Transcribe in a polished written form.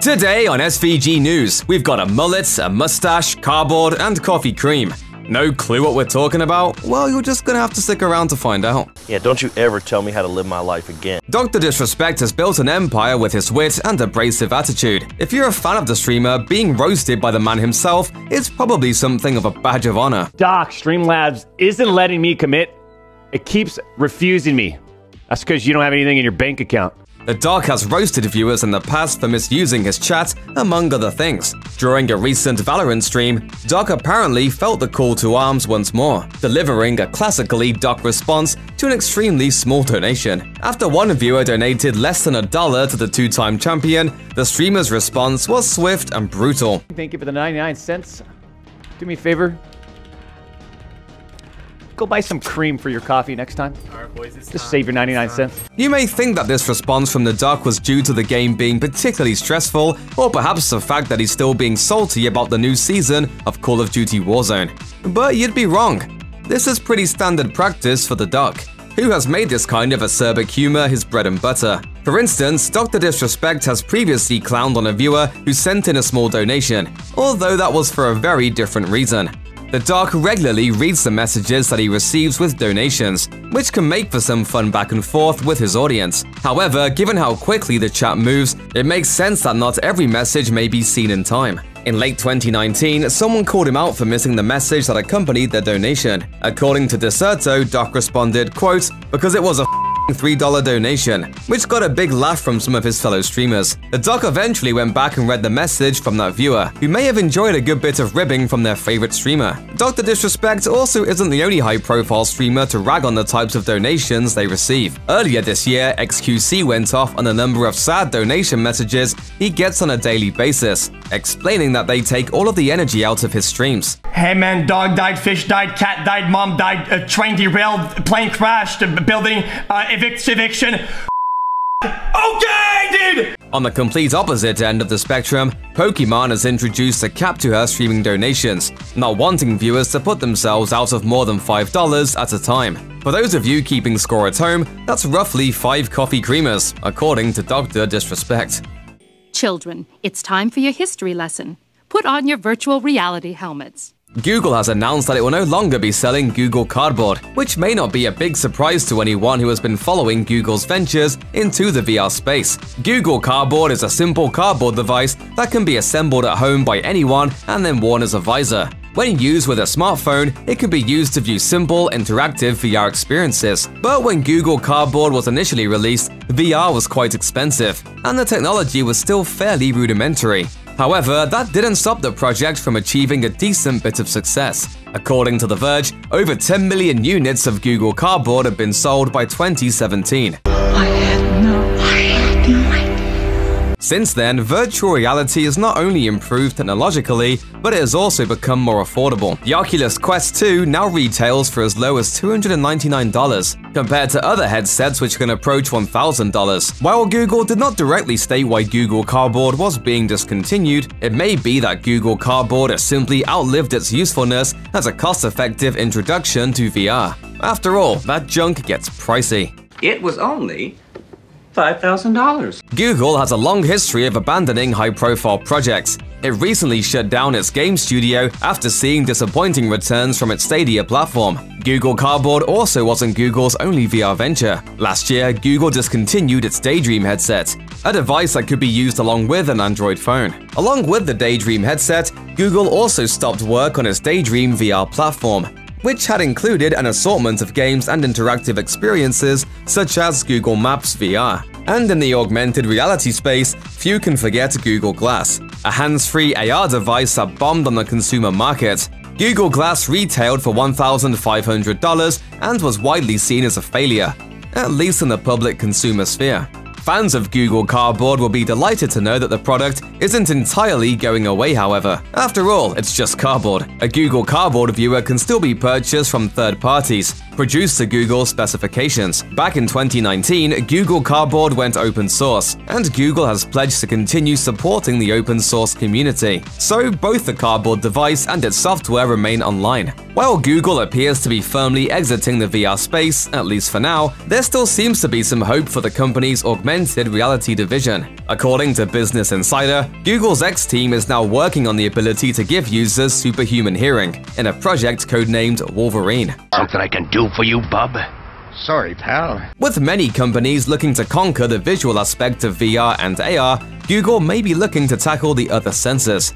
Today on SVG News, we've got a mullet, a mustache, cardboard, and coffee cream. No clue what we're talking about? Well, you're just gonna have to stick around to find out. Yeah, don't you ever tell me how to live my life again. Dr. Disrespect has built an empire with his wit and abrasive attitude. If you're a fan of the streamer, being roasted by the man himself is probably something of a badge of honor. Doc, Streamlabs isn't letting me commit. It keeps refusing me. That's because you don't have anything in your bank account. The Doc has roasted viewers in the past for misusing his chat, among other things. During a recent Valorant stream, Doc apparently felt the call to arms once more, delivering a classically Doc response to an extremely small donation. After one viewer donated less than $1 to the two-time champion, the streamer's response was swift and brutal. Thank you for the 99 cents. Do me a favor. Go buy some cream for your coffee next time. Just save your 99 cents. You may think that this response from the Doc was due to the game being particularly stressful, or perhaps the fact that he's still being salty about the new season of Call of Duty Warzone. But you'd be wrong. This is pretty standard practice for the Doc, who has made this kind of acerbic humor his bread and butter. For instance, Dr. Disrespect has previously clowned on a viewer who sent in a small donation, although that was for a very different reason. The Doc regularly reads the messages that he receives with donations, which can make for some fun back and forth with his audience. However, given how quickly the chat moves, it makes sense that not every message may be seen in time. In late 2019, someone called him out for missing the message that accompanied their donation. According to Deserto, Doc responded, quote, "Because it was a $3 donation," which got a big laugh from some of his fellow streamers. The Doc eventually went back and read the message from that viewer, who may have enjoyed a good bit of ribbing from their favorite streamer. Dr. Disrespect also isn't the only high-profile streamer to rag on the types of donations they receive. Earlier this year, XQC went off on a number of sad donation messages he gets on a daily basis, explaining that they take all of the energy out of his streams. Hey man, dog died, fish died, cat died, mom died, train derailed, plane crashed, building, eviction. Okay, dude! On the complete opposite end of the spectrum, Pokemon has introduced a cap to her streaming donations, not wanting viewers to put themselves out of more than $5 at a time. For those of you keeping score at home, that's roughly 5 coffee creamers, according to Dr. Disrespect. Children, it's time for your history lesson. Put on your virtual reality helmets. Google has announced that it will no longer be selling Google Cardboard, which may not be a big surprise to anyone who has been following Google's ventures into the VR space. Google Cardboard is a simple cardboard device that can be assembled at home by anyone and then worn as a visor. When used with a smartphone, it can be used to view simple, interactive VR experiences. But when Google Cardboard was initially released, VR was quite expensive, and the technology was still fairly rudimentary. However, that didn't stop the project from achieving a decent bit of success. According to The Verge, over 10 million units of Google Cardboard have been sold by 2017. I had no idea. Since then, virtual reality has not only improved technologically, but it has also become more affordable. The Oculus Quest 2 now retails for as low as $299, compared to other headsets which can approach $1,000. While Google did not directly state why Google Cardboard was being discontinued, it may be that Google Cardboard has simply outlived its usefulness as a cost-effective introduction to VR. After all, that junk gets pricey. It was only $5,000. Google has a long history of abandoning high-profile projects. It recently shut down its game studio after seeing disappointing returns from its Stadia platform. Google Cardboard also wasn't Google's only VR venture. Last year, Google discontinued its Daydream headset, a device that could be used along with an Android phone. Along with the Daydream headset, Google also stopped work on its Daydream VR platform, which had included an assortment of games and interactive experiences such as Google Maps VR. And in the augmented reality space, few can forget Google Glass, a hands-free AR device that bombed on the consumer market. Google Glass retailed for $1,500 and was widely seen as a failure, at least in the public consumer sphere. Fans of Google Cardboard will be delighted to know that the product isn't entirely going away, however. After all, it's just cardboard. A Google Cardboard viewer can still be purchased from third parties, produced to Google specifications. Back in 2019, Google Cardboard went open source, and Google has pledged to continue supporting the open source community. So both the cardboard device and its software remain online. While Google appears to be firmly exiting the VR space, at least for now, there still seems to be some hope for the company's augmented reality division. According to Business Insider, Google's X team is now working on the ability to give users superhuman hearing in a project codenamed Wolverine. Something I can do for you, bub? Sorry, pal. With many companies looking to conquer the visual aspect of VR and AR, Google may be looking to tackle the other senses.